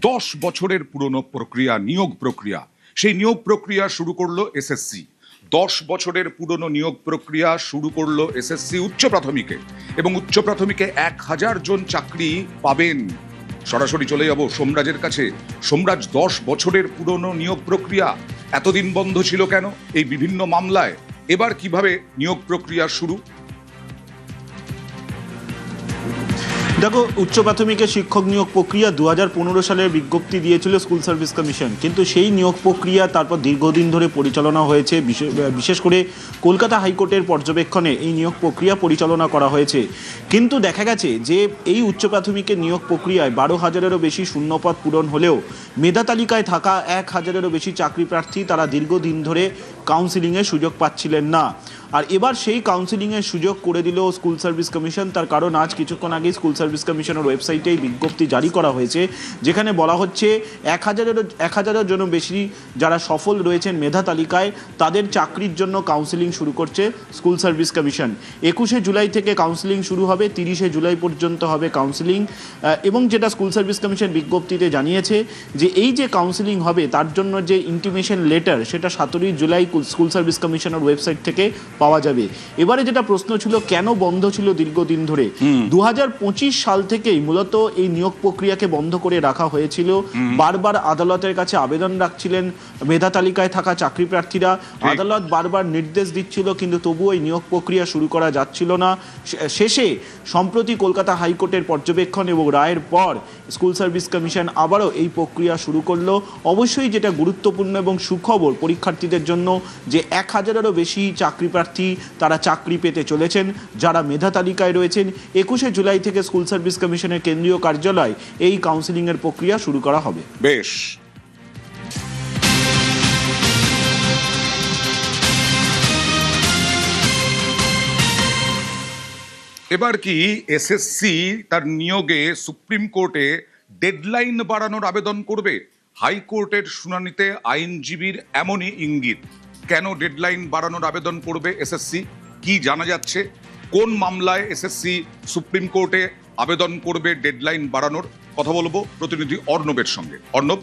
10 বছরের পুরনো প্রক্রিয়া, নিয়োগ প্রক্রিয়া, সেই নিয়োগ প্রক্রিয়া শুরু করলো এসএসসি। 10 বছরের পুরনো নিয়োগ প্রক্রিয়া শুরু করলো এসএসসি উচ্চ প্রাথমিকে, এবং উচ্চ প্রাথমিকে 1000 জন চাকরি পাবেন। সরাসরি চলে যাব সোমরাজের কাছে। সোমরাজ, 10 বছরের পুরনো নিয়োগ প্রক্রিয়া এতদিন বন্ধ ছিল কেন এই বিভিন্ন মামলায়? এবার কিভাবে নিয়োগ প্রক্রিয়া শুরু? দেখো, উচ্চ প্রাথমিকের শিক্ষক নিয়োগ প্রক্রিয়া 2015 সালের বিজ্ঞপ্তি দিয়েছিল স্কুল সার্ভিস কমিশন, কিন্তু সেই নিয়োগ প্রক্রিয়া তারপর দীর্ঘদিন ধরে পরিচালনা হয়েছে। বিশেষ করে কলকাতা হাইকোর্টের পর্যবেক্ষণে এই নিয়োগ প্রক্রিয়া পরিচালনা করা হয়েছে। কিন্তু দেখা গেছে যে এই উচ্চ প্রাথমিকের নিয়োগ প্রক্রিয়ায় 12,000-এরও বেশি শূন্যপদ পূরণ হলেও মেধা তালিকায় থাকা 1,000-এরও বেশি চাকরি প্রার্থী তারা দীর্ঘদিন ধরে কাউন্সিলিংয়ের সুযোগ পাচ্ছিলেন না। আর এবার সেই কাউন্সিলিংয়ের সুযোগ করে দিল স্কুল সার্ভিস কমিশন। তার কারণ আজ কিছুক্ষণ আগে স্কুল সার্ভিস কমিশনের ওয়েবসাইটে এই বিজ্ঞপ্তি জারি করা হয়েছে, যেখানে বলা হচ্ছে 1,000-এর জন্য বেশি যারা সফল রয়েছেন মেধা তালিকায় তাদের চাকরির জন্য কাউন্সিলিং শুরু করছে স্কুল সার্ভিস কমিশন। 21শে জুলাই থেকে কাউন্সিলিং শুরু হবে, 30শে জুলাই পর্যন্ত হবে কাউন্সিলিং। এবং যেটা স্কুল সার্ভিস কমিশন বিজ্ঞপ্তিতে জানিয়েছে যে এই যে কাউন্সিলিং হবে তার জন্য যে ইন্টিমেশন লেটার, সেটা 17 জুলাই স্কুল সার্ভিস কমিশনের ওয়েবসাইট থেকে পাওয়া যাবে। এবারে যেটা প্রশ্ন ছিল, কেন বন্ধ ছিল দীর্ঘদিন ধরে? 2025 সাল থেকেই মূলত এই নিয়োগ প্রক্রিয়াকে বন্ধ করে রাখা হয়েছিল। বারবার আদালতের কাছে আবেদন রাখছিলেন মেধা তালিকায় থাকা চাকরি প্রার্থীরা। আদালত বারবার নির্দেশ দিচ্ছিল, কিন্তু তবুও এই নিয়োগ প্রক্রিয়া শুরু করা যাচ্ছিল না। শেষে সম্প্রতি কলকাতা হাইকোর্টের পর্যবেক্ষণ এবং রায়ের পর স্কুল সার্ভিস কমিশন আবারও এই প্রক্রিয়া শুরু করলো। অবশ্যই যেটা গুরুত্বপূর্ণ এবং সুখবর পরীক্ষার্থীদের জন্য যে 1,000-এরও বেশি চাকরি প্রার্থী তারা চাকরি পেতে চলেছেন যারা মেধা তালিকায় রয়েছেন। 21শে জুলাই থেকে স্কুল সার্ভিস কমিশনের কেন্দ্রীয় কার্যালয় এই কাউন্সিলিং এর প্রক্রিয়া শুরু করা হবে। বেশ, এবার কি এসএসসি তার নিয়োগে সুপ্রিম কোর্টে ডেডলাইন বাড়ানোর আবেদন করবে? হাইকোর্টের শুনানিতে আইনজীবীর এমনই ইঙ্গিত। কেন ডেডলাইন বাড়ানোর আবেদন করবে এসএসসি? কি জানা যাচ্ছে? কোন মামলায় এসএসসি সুপ্রিম কোর্টে আবেদন করবে ডেডলাইন বাড়ানোর? কথা বলবো প্রতিনিধি অর্ণবের সঙ্গে। অর্ণব,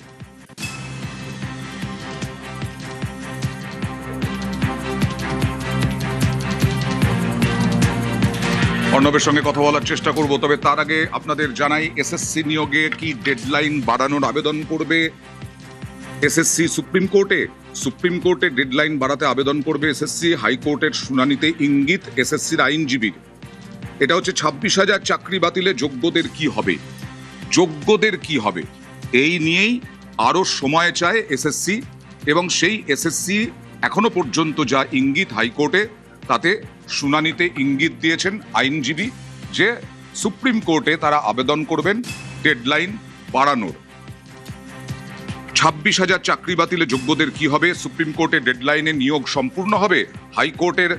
অর্ণবের সঙ্গে কথা বলার চেষ্টা করব। তবে তার আগে আপনাদের জানাই, এসএসসি নিয়োগে কি ডেডলাইন বাড়ানোর আবেদন করবে এসএসসি সুপ্রিম কোর্টে? সুপ্রিম কোর্টে ডেডলাইন বাড়াতে আবেদন করবে এসএসসি। হাইকোর্টের শুনানিতে ইঙ্গিত এসএসসির আইনজীবীর। এটা হচ্ছে 26,000 চাকরি বাতিলে যোগ্যদের কি হবে, যোগ্যদের কি হবে এই নিয়েই আরো সময় চায় এসএসসি। এবং সেই এসএসসি এখনো পর্যন্ত যা ইঙ্গিত হাইকোর্টে, তাতে শুনানিতে ইঙ্গিত দিয়েছেন আইনজীবী যে সুপ্রিম কোর্টে তারা আবেদন করবেন ডেডলাইন বাড়ানোর। 26,000 চাকরি বাতিলে যোগ্যদের কি হবে? সুপ্রিম কোর্টে ডেডলাইনে নিয়োগ সম্পূর্ণ হবে? হাইকোর্টের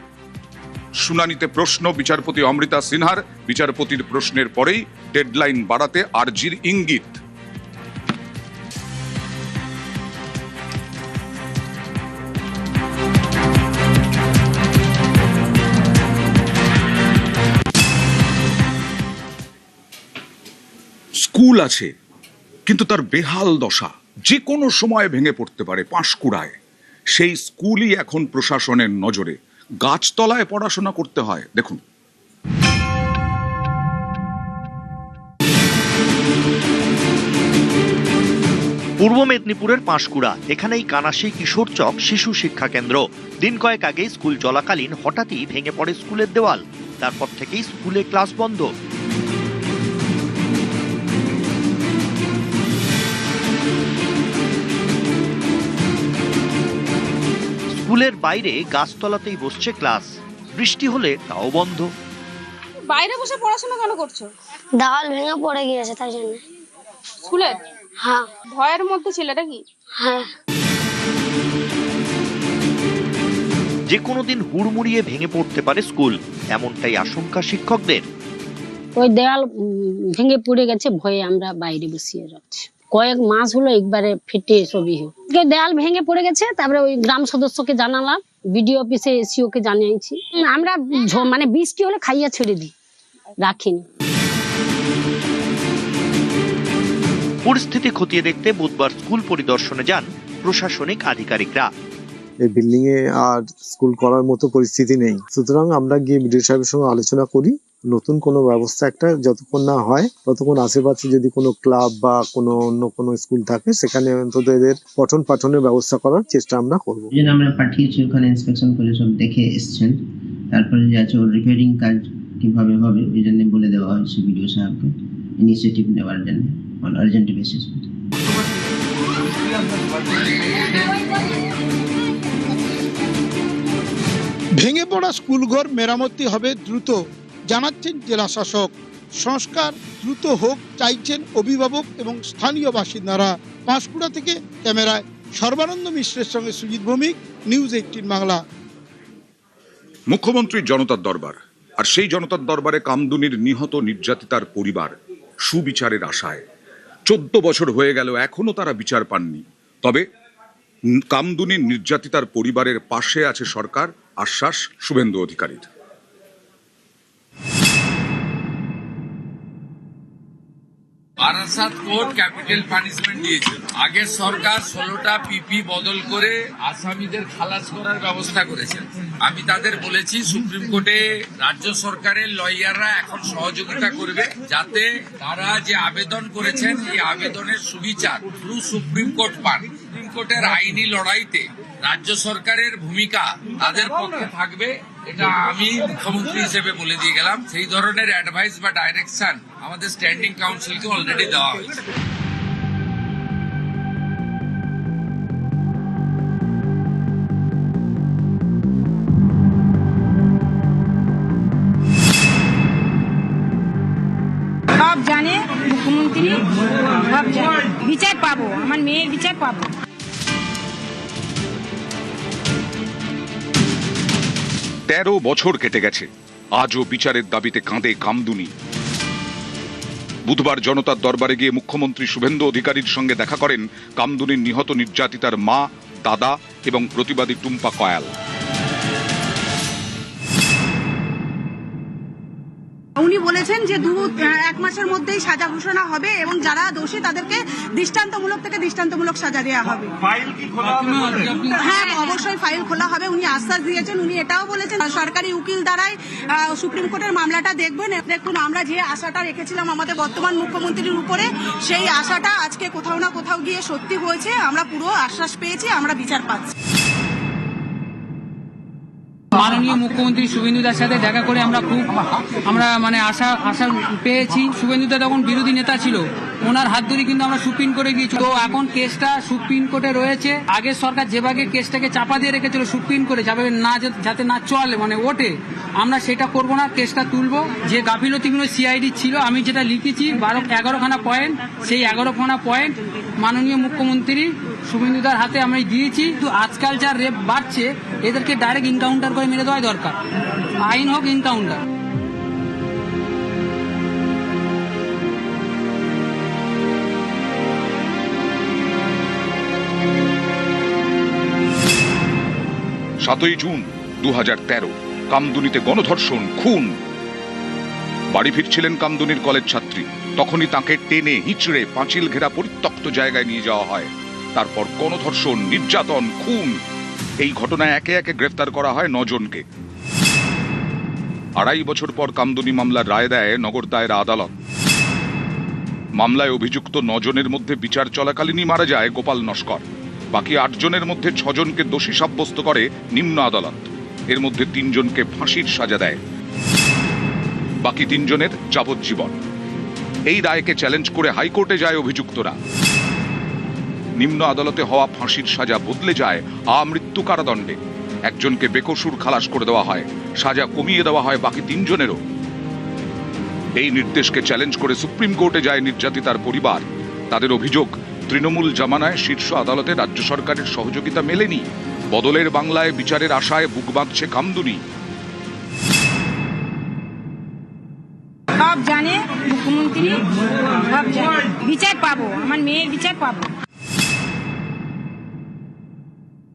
শুনানিতে প্রশ্ন বিচারপতি অমৃতা সিনহার। বিচারপতির প্রশ্নের পরেই ডেডলাইন বাড়াতে আর্জির ইঙ্গিত। স্কুল আছে, কিন্তু তার বেহাল দশা, যে কোনো সময় ভেঙে পড়তে পারে পাঁশকুড়ায়। সেই স্কুলই এখন প্রশাসনের নজরে। গাছতলায় পড়াশোনা করতে হয়। দেখুন, পূর্ব মেদিনীপুরের পাঁশকুড়া, এখানেই কানাসি কিশোর চক শিশু শিক্ষা কেন্দ্র। দিন কয়েক আগে স্কুল চলাকালীন হঠাৎই ভেঙে পড়ে স্কুলের দেওয়াল। তারপর থেকেই স্কুলে ক্লাস বন্ধ। স্কুলের বাইরে গাছতলাতেই বসছে ক্লাস। বৃষ্টি হলে তাও বন্ধ। বাইরে বসে পড়াশোনা কেন করছো? দেওয়াল ভেঙে পড়ে গিয়েছে তাই জন্য। স্কুলে? হ্যাঁ। ভয়ের মধ্যে ছেলেটা কি? হ্যাঁ। যে কোনো দিন হুড়মুড়িয়ে ভেঙে পড়তে পারে স্কুল, এমনটাই আশঙ্কা শিক্ষকদের। ওই দেওয়াল ভেঙে পড়ে গেছে, ভয়ে আমরা বাইরে বসিয়ে রাখছি। কয়েক মাস হলো একবারে ফেটে সবই দেওয়াল ভেঙে পড়ে গেছে। তারপরে ওই গ্রাম সদস্যকে জানালাম, বিডিও অফিসে এসিও কে জানিয়েছি। আমরা মানে বৃষ্টি হলে খাইয়া ছেড়ে দিই, রাখিনি। পরিস্থিতি খতিয়ে দেখতে বুধবার স্কুল পরিদর্শনে যান প্রশাসনিক আধিকারিকরা। এই বিল্ডিং এ আর স্কুল করার মতো পরিস্থিতি নেই, সুতরাং আমরা গিয়ে বিডিও সাহেবের সঙ্গে আলোচনা করি নতুন কোনো ব্যবস্থা একটা যতক্ষণ না হয় ততক্ষণ আশেপাশে যদি কোনো ক্লাব বা কোনো অন্য কোনো স্কুল থাকে সেখানে অন্তত এদের পঠন পাঠনের ব্যবস্থা করার চেষ্টা আমরা করবো। এই জন্য আমরা পাঠিয়েছি, ওখানে ইন্সপেকশন করে সব দেখে এসছেন, তারপরে যে আছে ওর রিপেয়ারিং কাজ কিভাবে হবে ওই জন্য বলে দেওয়া হয়েছে বিডিও সাহেবকে ইনিশিয়েটিভ নেওয়ার জন্য অন আর্জেন্ট বেসিস। ভেঙে পড়া স্কুলঘর মেরামতি হবে দ্রুত, জানাচ্ছেন জেলা শাসক। সংস্কার দ্রুত হোক চাইছেন অভিভাবক এবং স্থানীয় বাসিন্দারা। পাঁশকুড়া থেকে ক্যামেরায় সর্বানন্দ মিশ্রের সঙ্গে সুজিত ভৌমিক, নিউজ 18 বাংলা। মুখ্যমন্ত্রীর জনতার দরবার, আর সেই জনতার দরবারে কামদুনির নিহত নির্যাতিতার পরিবার সুবিচারের আশায় 14 বছর হয়ে গেল, এখনো তারা বিচার পাননি। তবে কামদুনির নির্যাতিতার পরিবারের পাশে আছে সরকার, আশ্বাস শুভেন্দু অধিকারীর। বারাসাত কোর্ট ক্যাপিটাল পানিশমেন্ট দিয়েছিল। আগের সরকার 16টা পিপি বদল করে আসামিদের খালাস করার ব্যবস্থা করেছেন। আমি তাদের বলেছি সুপ্রিম কোর্টে রাজ্য সরকারের লয়াররা এখন সহযোগিতা করবে যাতে তারা যে আবেদন করেছেন এই আবেদনের সুবিচার থ্রু সুপ্রিম কোর্ট পান। সুপ্রিম কোর্টের আইনি লড়াইতে রাজ্য সরকারের ভূমিকা তাদের পক্ষে থাকবে, এটা আমি মুখ্যমন্ত্রী হিসেবে বলে দিয়ে গেলাম। সেই ধরনের অ্যাডভাইস বা ডাইরেকশন আমাদের স্ট্যান্ডিং কাউন্সিলকে অলরেডি দেওয়া হয়েছে। সব জানে মুখ্যমন্ত্রী, সব জানে, বিচার পাবো, আমার মেয়ের বিচার পাবো। তেরো বছর কেটে গেছে, আজও বিচারের দাবিতে কাঁদে কামদুনি। বুধবার জনতার দরবারে গিয়ে মুখ্যমন্ত্রী শুভেন্দু অধিকারীর সঙ্গে দেখা করেন কামদুনির নিহত নির্যাতিতার মা, দাদা এবং প্রতিবাদী টুম্পা কয়াল। উনি বলেছেন যে 1 মাসের মধ্যেই সাজা ঘোষণা হবে এবং যারা দোষী তাদেরকে দৃষ্টান্তমূলক থেকে দৃষ্টান্তমূলক সাজা দেওয়া হবে। হ্যাঁ, অবশ্যই ফাইল খোলা হবে, উনি আশ্বাস দিয়েছেন। উনি এটাও বলেছেন সরকারি উকিল দ্বারাই সুপ্রিম কোর্টের মামলাটা দেখবেন। দেখুন, আমরা যে আশাটা রেখেছিলাম আমাদের বর্তমান মুখ্যমন্ত্রীর উপরে, সেই আশাটা আজকে কোথাও না কোথাও গিয়ে সত্যি হয়েছে। আমরা পুরো আশ্বাস পেয়েছি, আমরা বিচার পাচ্ছি। মাননীয় মুখ্যমন্ত্রী শুভেন্দুদার সাথে দেখা করে আমরা আশা পেয়েছি। শুভেন্দুদা তখন বিরোধী নেতা ছিল, ওনার হাত ধরে কিন্তু আমরা সুপ্রিম কোর্টে গিয়েছি। তো এখন কেসটা সুপ্রিম কোর্টে রয়েছে। আগের সরকার যেভাবে কেসটাকে চাপা দিয়ে রেখেছিল সুপ্রিম কোর্টে, যাতে না চলে ওঠে, আমরা সেটা করব না, কেসটা তুলবো। যে গাফিলতিগুলো সিআইডি ছিল, আমি যেটা লিখেছি 11খানা পয়েন্ট, সেই 11খানা পয়েন্ট মাননীয় মুখ্যমন্ত্রী শুভেন্দুদার হাতে আমরা দিয়েছি। তো আজকাল যা রেপ বাড়ছে, এদেরকে ডাইরেক্ট ইনকাউন্টার করে মেরে দেওয়াই দরকার, আইন হোক ইনকাউন্টার। June 2013 কামদুনিতে গণধর্ষণ, খুন। বাড়ি ফিরছিলেন কামদুনির কলেজ ছাত্রী, তখনই তাকে টেনে হিঁচড়ে পাঁচিল ঘেরা পরিত্যক্ত জায়গায় নিয়ে যাওয়া হয়। তারপর গণধর্ষণ, নির্যাতন, খুন। এই ঘটনায় একে একে গ্রেফতার করা হয় 9 জনকে। 2.5 বছর পর কামদুনি মামলার রায় দেয় নগর দায়রা আদালত। মামলায় অভিযুক্ত 9 জনের মধ্যে বিচার চলাকালীনই মারা যায় গোপাল নস্কর। বাকি 8 জনের মধ্যে 6 জনকে দোষী সাব্যস্ত করে নিম্ন আদালত। এর মধ্যে 3 জনকে ফাঁসির সাজা দেয়, বাকি 3 জনের যাবজ্জীবন। এই রায়কে চ্যালেঞ্জ করে হাইকোর্টে যায় অভিযুক্তরা। নিম্ন আদালতে হওয়া ফাঁসির সাজা বদলে যায় আমৃত্যু কারাদণ্ডে। একজনকে বেকসুর খালাস করে দেওয়া হয়, সাজা কমিয়ে দেওয়া হয় বাকি 3 জনেরও। এই নির্দেশকে চ্যালেঞ্জ করে সুপ্রিম কোর্টে যায় নির্যাতিতার পরিবার। তাদের অভিযোগ, তৃণমূল জামানায় শীর্ষ আদালতে রাজ্য সরকারের সহযোগিতা মেলেনি। বদলের বাংলায় বিচারের আশায় বুক বাঁধছে কামদুনি। সব জানে মুখ্যমন্ত্রী, সব জানে, বিচার পাবো, আমার মেয়ের বিচার পাবো।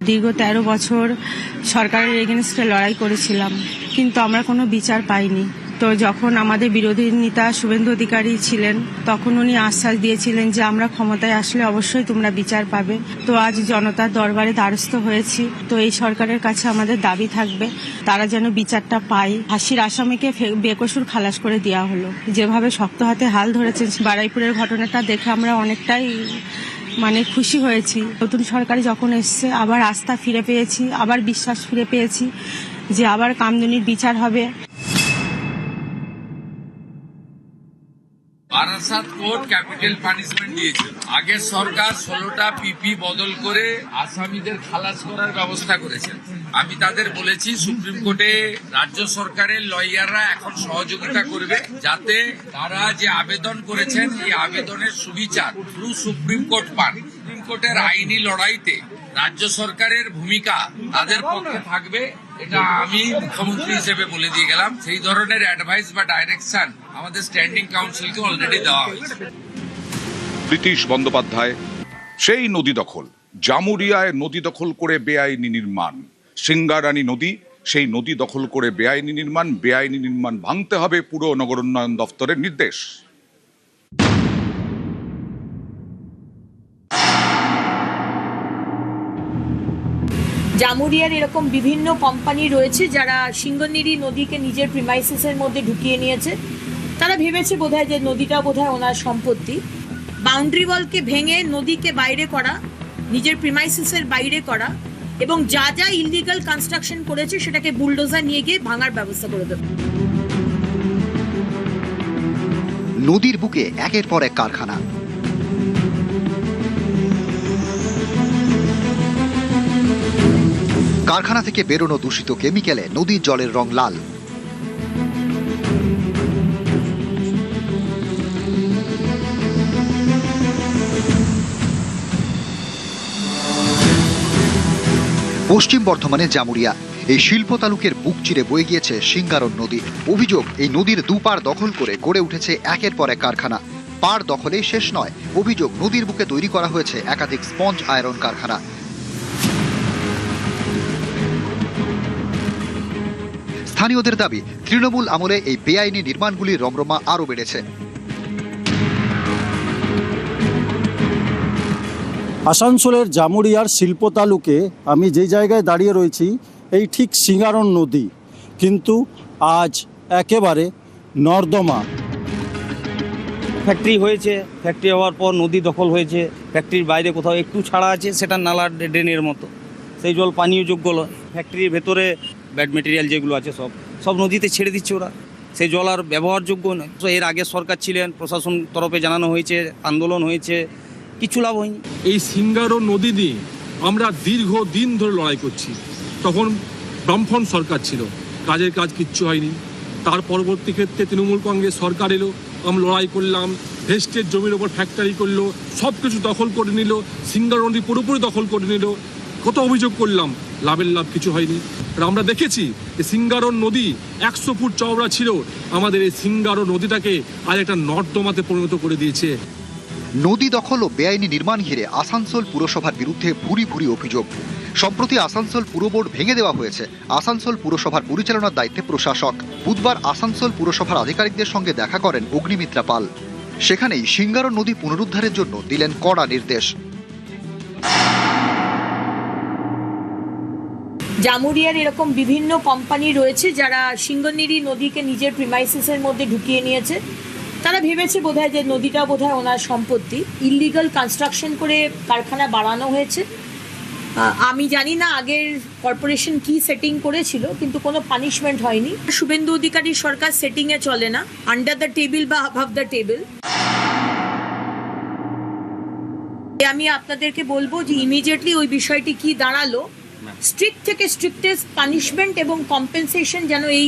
দীর্ঘ 13 বছর সরকারের এগেনস্টে লড়াই করেছিলাম, কিন্তু আমরা কোনো বিচার পাইনি। তো যখন আমাদের বিরোধী নেতা শুভেন্দু অধিকারী ছিলেন তখন উনি আশ্বাস দিয়েছিলেন যে আমরা ক্ষমতায় আসলে অবশ্যই তোমরা বিচার পাবে। তো আজ জনতার দরবারে দ্বারস্থ হয়েছি। তো এই সরকারের কাছে আমাদের দাবি থাকবে তারা যেন বিচারটা পায়। ফাঁসির আসামিকে বেকসুর খালাস করে দেওয়া হলো। যেভাবে শক্ত হাতে হাল ধরেছেন বারুইপুরের ঘটনাটা দেখে আমরা অনেকটাই খুশি হয়েছি। নতুন সরকার যখন এসছে আবার আস্থা ফিরে পেয়েছি, আবার বিশ্বাস ফিরে পেয়েছি যে আবার কামদুনির বিচার হবে। বারাসাত কোর্ট ক্যাপিটাল পানিশমেন্ট দিয়েছিল। আগের সরকার 16টা পিপি বদল করে আসামিদের খালাস করার ব্যবস্থা করেছে। আমি তাদের বলেছি সুপ্রিম কোর্টে রাজ্য সরকারের লয়াররা এখন সহযোগিতা করবে যাতে তারা যে আবেদন করেছেন এই আবেদনের সুবিচার থ্রু সুপ্রিম কোর্ট পান। সুপ্রিম কোর্টের আইনি লড়াইতে রাজ্য সরকারের ভূমিকা তাদের পক্ষে থাকবে, এটা আমি মুখ্যমন্ত্রী হিসেবে বলে দিয়ে গেলাম। সেই ধরনের অ্যাডভাইস বা ডাইরেকশন আমাদের স্ট্যান্ডিং কাউন্সিলকে অলরেডি দেওয়া হয়েছে। ব্রিটিশ বন্দ্যোপাধ্যায় সেই নদী দখল, জামুরিয়ায় নদী দখল করে বেআইনি নির্মাণ, সিঙ্গারানী নদী, সেই নদী দখল করে বেআইনি নির্মাণ ভাঙতে হবে পুর নগর উন্নয়ন দপ্তরের নির্দেশ। জামুরিয়ার এরকম বিভিন্ন কোম্পানি রয়েছে যারা সিঙ্গনিরি নদীকে নিজের প্রিমাইসিসের মধ্যে ঢুকিয়ে নিয়েছে। তারা ভেবেছে বোধহয় যে নদীটা বোধহয় ওনার সম্পত্তি। বাউন্ডারি ওয়ালকে ভেঙে নদীকে বাইরে করা, নিজের প্রিমাইসিসের বাইরে করা এবং যা যা ইললিগাল কনস্ট্রাকশন করেছে সেটাকে বুলডোজার নিয়ে গিয়ে ভাঙার ব্যবস্থা করে দেবে। নদীর বুকে একের পর এক কারখানা, কারখানা থেকে বেরোনো দূষিত কেমিক্যালে নদীর জলের রং লাল। পশ্চিম বর্ধমানের জামুরিয়া, এই শিল্প তালুকের বুক চিরে বয়ে গিয়েছে সিঙ্গারন নদী। অভিযোগ, এই নদীর দুপার দখল করে গড়ে উঠেছে একের পর এক কারখানা। পার দখলেই শেষ নয়, অভিযোগ নদীর বুকে তৈরি করা হয়েছে একাধিক স্পঞ্জ আয়রন কারখানা। স্থানীয়দের দাবি, তৃণমূল আমলে এই বেআইনি নির্মাণগুলির রমরমা আরও বেড়েছে। আসানসোলের জামুরিয়ার শিল্প তালুকে আমি যে জায়গায় দাঁড়িয়ে রয়েছি এই ঠিক সিঙ্গারন নদী, কিন্তু আজ একেবারে নর্দমা। ফ্যাক্টরি হয়েছে, ফ্যাক্টরি হওয়ার পর নদী দখল হয়েছে। ফ্যাক্টরির বাইরে কোথাও একটু ছাড়া আছে, সেটা নালার ড্রেনের মতো, সেই জল পানীয় যোগ্য নয়। ফ্যাক্টরির ভেতরে ব্যাড মেটেরিয়াল যেগুলো আছে সব নদীতে ছেড়ে দিচ্ছে ওরা, সেই জল আর ব্যবহারযোগ্য নয়। এর আগে সরকার ছিলেন, প্রশাসন তরফে জানানো হয়েছে, আন্দোলন হয়েছে, কিছু লাভ হয়নি। এই সিঙ্গারন নদী নিয়ে আমরা দীর্ঘদিন ধরে লড়াই করছি। তখন বামফ্রন্ট সরকার ছিল, কাজের কাজ কিচ্ছু হয়নি। তার পরবর্তী ক্ষেত্রে তৃণমূল কংগ্রেস সরকার এলো, আমরা লড়াই করলাম, ভেস্টের জমির ওপর ফ্যাক্টরি করলো, সব কিছু দখল করে নিল, সিঙ্গারন নদী পুরোপুরি দখল করে নিল। কত অভিযোগ করলাম, লাভের লাভ কিছু হয়নি। আর আমরা দেখেছি যে সিঙ্গারন নদী 100 ফুট চওড়া ছিল, আমাদের এই সিঙ্গারন নদীটাকে আজ একটা নর্দমাতে পরিণত করে দিয়েছে। নদী দখল ও বেআইনি নির্মাণ ঘিরে আসানসোল পুরসভার বিরুদ্ধে ভুরি ভুরি অভিযোগ। সম্প্রতি আসানসোল পুর বোর্ড ভেঙে দেওয়া হয়েছে। আসানসোল পুরসভার পরিচালনার দায়িত্বে প্রশাসক। বুধবার আসানসোল পুরসভার আধিকারিকদের সঙ্গে দেখা করেন অগ্নিমিত্রা পাল। সেখানেই সিঙ্গারন নদী পুনরুদ্ধারের জন্য দিলেন কড়া নির্দেশ। জামুরিয়ার এরকম বিভিন্ন কোম্পানি রয়েছে যারা সিঙ্গনিরি নদীকে নিজের প্রিমাইসিসের মধ্যে ঢুকিয়ে নিয়েছে। তারা ভেবেছে বোধহয় যে নদীটা বোধহয় ওনার সম্পত্তি। ইললিগাল কনস্ট্রাকশন করে কারখানা বাড়ানো হয়েছে। আমি জানি না আগের কর্পোরেশন কি সেটিং করেছিল, কিন্তু কোনো পানিশমেন্ট হয়নি। শুভেন্দু অধিকারীর সরকার সেটিংয়ে চলে না, আন্ডার দ্য টেবিল বা অ্যাবাভ দ্য টেবিল। আমি আপনাদেরকে বলবো যে ইমিডিয়েটলি ওই বিষয়টি কি দাঁড়ালো, স্ট্রিক্ট থেকে স্ট্রিক্টেস্ট পানিশমেন্ট এবং কম্পেনসেশন যেন এই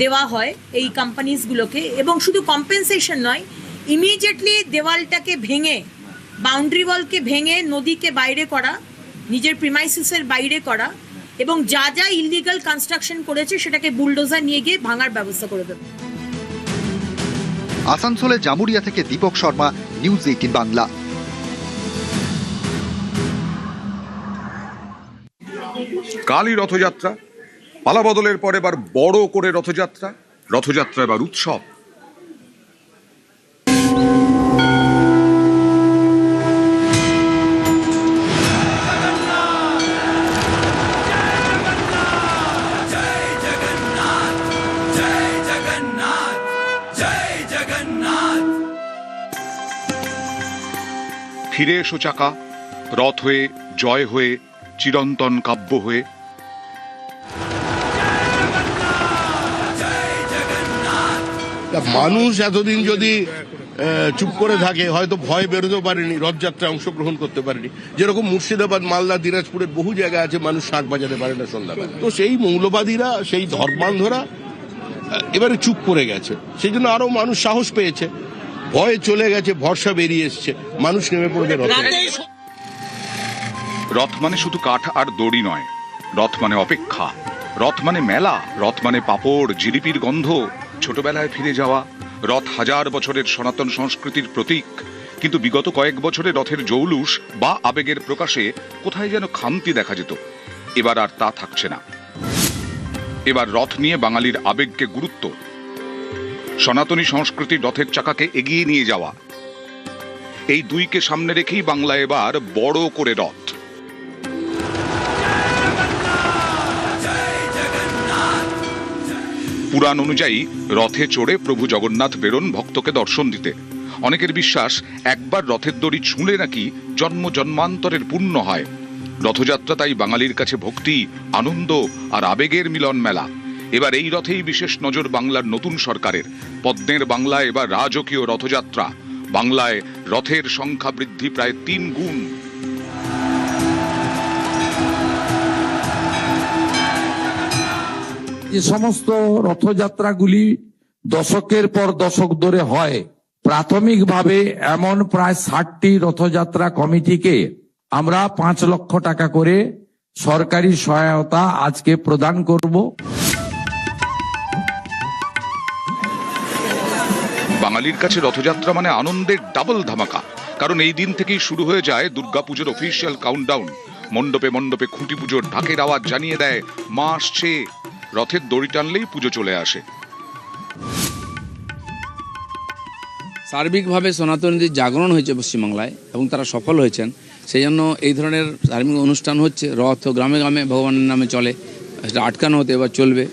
দেওয়া হয় এই কোম্পানিজগুলোকে। এবং শুধু কম্পেনসেশন নয়, ইমিডিয়েটলি দেওয়ালটাকে ভেঙে, বাউন্ডারি ওয়ালকে ভেঙে নদীকে বাইরে করা, নিজের প্রিমাইসিসের বাইরে করা এবং যা যা ইললিগাল কনস্ট্রাকশন করেছে সেটাকে বুলডোজার নিয়ে গিয়ে ভাঙার ব্যবস্থা করে দেবে। আসানসোলের জামুরিয়া থেকে দীপক শর্মা, নিউজ 18 বাংলা। কালই রথযাত্রা, পালাবদলের পর এবার বড় করে রথযাত্রা। রথযাত্রা এবার উৎসব। ফিরে এসো চাকা, রথ হয়ে, জয় হয়ে, চিরন্তন কাব্য হয়ে। মানুষ এতদিন যদি চুপ করে থাকে, হয়তো ভয় বেরোতে পারেনি, রথযাত্রায় অংশগ্রহণ করতে পারেনি। যেরকম মুর্শিদাবাদ, মালদা, দিনাজপুরের বহু জায়গা আছে মানুষ শাক বাজাতে পারে না সন্ধ্যাবেলা। তো সেই মৌলবাদীরা, সেই ধর্মান্ধরা এবারে চুপ করে গেছে, সেই জন্য আরো মানুষ সাহস পেয়েছে, ভয় চলে গেছে, ভরসা বেরিয়ে এসছে, মানুষ নেমে পড়বে রথে। রথ মানে শুধু কাঠ আর দড়ি নয়, রথ মানে অপেক্ষা, রথ মানে মেলা, রথ মানে পাপড়, জিলিপির গন্ধ, ছোটবেলায় ফিরে যাওয়া। রথ হাজার বছরের সনাতন সংস্কৃতির প্রতীক, কিন্তু বিগত কয়েক বছরে রথের জৌলুস বা আবেগের প্রকাশে কোথায় যেন খামতি দেখা যেত। এবার আর তা থাকছে না। এবার রথ নিয়ে বাঙালির আবেগকে গুরুত্ব, সনাতনী সংস্কৃতির রথের চাকাকে এগিয়ে নিয়ে যাওয়া, এই দুইকে সামনে রেখেই বাংলা এবার বড় করে রথ। পুরাণ অনুযায়ী রথে চড়ে প্রভু জগন্নাথ বেরোন ভক্তকে দর্শন দিতে। অনেকের বিশ্বাস, একবার রথের দড়ি ছুঁলে নাকি জন্ম জন্মান্তরের পুণ্য হয়। রথযাত্রা তাই বাঙালির কাছে ভক্তি, আনন্দ আর আবেগের মিলন মেলা। এবার এই রথেই বিশেষ নজর বাংলার নতুন সরকারের। পদ্মের বাংলায় এবার রাজকীয় রথযাত্রা। বাংলায় রথের সংখ্যা বৃদ্ধি প্রায় 3 গুণ। যে সমস্ত রথযাত্রাগুলি দশকের পর দশক ধরে হয়, প্রাথমিকভাবে এমন প্রায় 60টি রথযাত্রা কমিটিকে আমরা 5 লক্ষ টাকা করে সরকারি সহায়তা আজকে প্রদান করব। বাঙালির কাছে রথযাত্রা মানে আনন্দের ডাবল ধামাকা, কারণ এই দিন থেকেই শুরু হয়ে যায় দুর্গাপুজোর অফিসিয়াল কাউন্টডাউন। মণ্ডপে মণ্ডপে খুঁটি পুজোর ঢাকের আওয়াজ জানিয়ে দেয় মা আসছে। রথের দড়ি টানলেই পুজো চলে আসে। সার্বিকভাবে সনাতনীদের জাগরণ হয়েছে পশ্চিমবাংলায় এবং তারা সফল হয়েছেন, সেই জন্য এই ধরনের ধার্মিক অনুষ্ঠান হচ্ছে। রথ গ্রামে গ্রামে ভগবানের নামে চলে, সেটা আটকানো হতে এবার চলবে।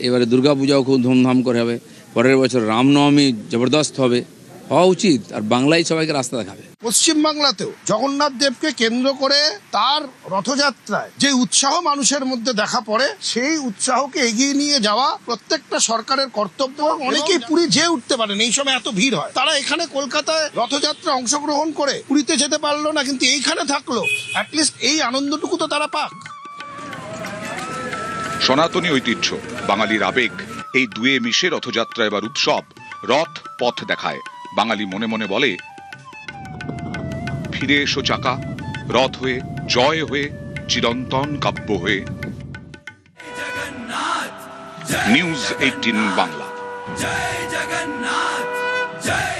এবারে দুর্গাপূজাও খুব ধুমধাম করে হবে। পরের বছর রামনবমী জবরদস্ত হবে, হওয়া উচিত। আর বাংলায় সবাইকে রাস্তা দেখাবে। পশ্চিমবাংলাতেও জগন্নাথ দেবকে কেন্দ্র করে তার রথযাত্রায় যে উৎসাহ মানুষের মধ্যে দেখা পড়ে, সেই উৎসাহকে এগিয়ে নিয়ে যাওয়া প্রত্যেকটা সরকারের কর্তব্য। অনেকেই পুরী যেয়ে উঠতে পারেন, এই সময় এত ভিড় হয়। তারা এখানে কলকাতায় রথযাত্রা অংশগ্রহণ করে পুরীতে যেতে পারলো না, কিন্তু এইখানে থাকলো, অ্যাটলিস্ট এই আনন্দটুকু তো তারা পাক। সনাতনী ঐতিহ্য, বাঙালির আবেগ, এই দুয়ে মিশে রথযাত্রা এবার উৎসব। রথ পথ দেখায়, বাঙালি মনে মনে বলে ফিরে এসো চাকা, রথ হয়ে, জয় হয়ে, চিরন্তন কাব্য হয়ে। নিউজ 18 বাংলা। জয় জগন্নাথ, জয়